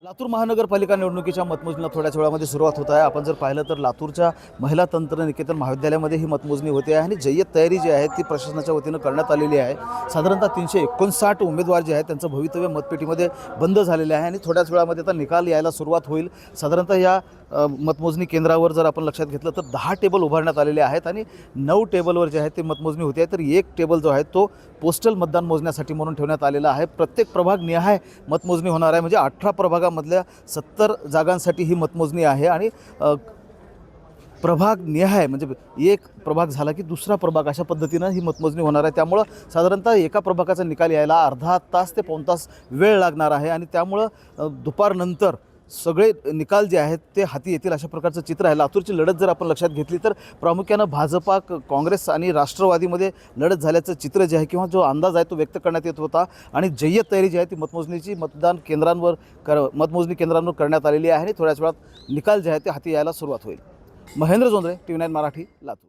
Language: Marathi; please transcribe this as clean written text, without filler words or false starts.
लातूर महानगरपालिका निवडणुकीच्या मतमोजणीला थोड्याच वेळामध्ये सुरुवात होत आहे। आपण जर पाहिलं तर लातूरच्या महिला तंत्रनिकेतन महाविद्यालयामध्ये ही मतमोजणी होते आहे आणि जय्यत तयारी जी आहे ती प्रशासनाच्या वतीनं करण्यात आलेली आहे। साधारणतः 359 उमेदवार जे आहेत त्यांचं भवितव्य मतपेटीमध्ये बंद झालेले आहे आणि थोड्याच वेळामध्ये आता निकाल यायला सुरुवात होईल। साधारणतः या मतमोजणी केंद्रावर जर आपण लक्षात घेतलं तर 10 टेबल उभारण्यात आलेले आहेत आणि 9 टेबलवर जे आहे ते मतमोजणी होते आहे, तर एक टेबल जो आहे तो पोस्टल मतदान मोजण्यासाठी म्हणून ठेवण्यात आलेला आहे। प्रत्येक प्रभाग निहाय मतमोजणी होणार आहे, म्हणजे 18 प्रभागामधल्या 70 जागांसाठी ही मतमोजणी आहे आणि प्रभाग निहाय म्हणजे एक प्रभाग झाला की दुसरा प्रभाग अशा पद्धतीनं ही मतमोजणी होणार आहे। त्यामुळं साधारणतः एका प्रभागाचा निकाल यायला अर्धा तास ते पाऊण तास वेळ लागणार आहे आणि त्यामुळं दुपारनंतर सगळे निकाल जे आहेत ते हाती येतील अशा प्रकारचं चित्र आहे। लातूरची लढत जर आपण लक्षात घेतली तर प्रामुख्यानं भाजपा, काँग्रेस आणि राष्ट्रवादीमध्ये लढत झाल्याचं चित्र जे आहे किंवा जो अंदाज आहे तो व्यक्त करण्यात येत होता आणि जय्यत तयारी जी आहे ती मतमोजणीची मतमोजणी केंद्रांवर करण्यात आलेली आहे आणि थोड्याच वेळात निकाल जे आहे ते हाती यायला सुरुवात होईल। महेंद्र जोंधळे, TV9 मराठी, लातूर।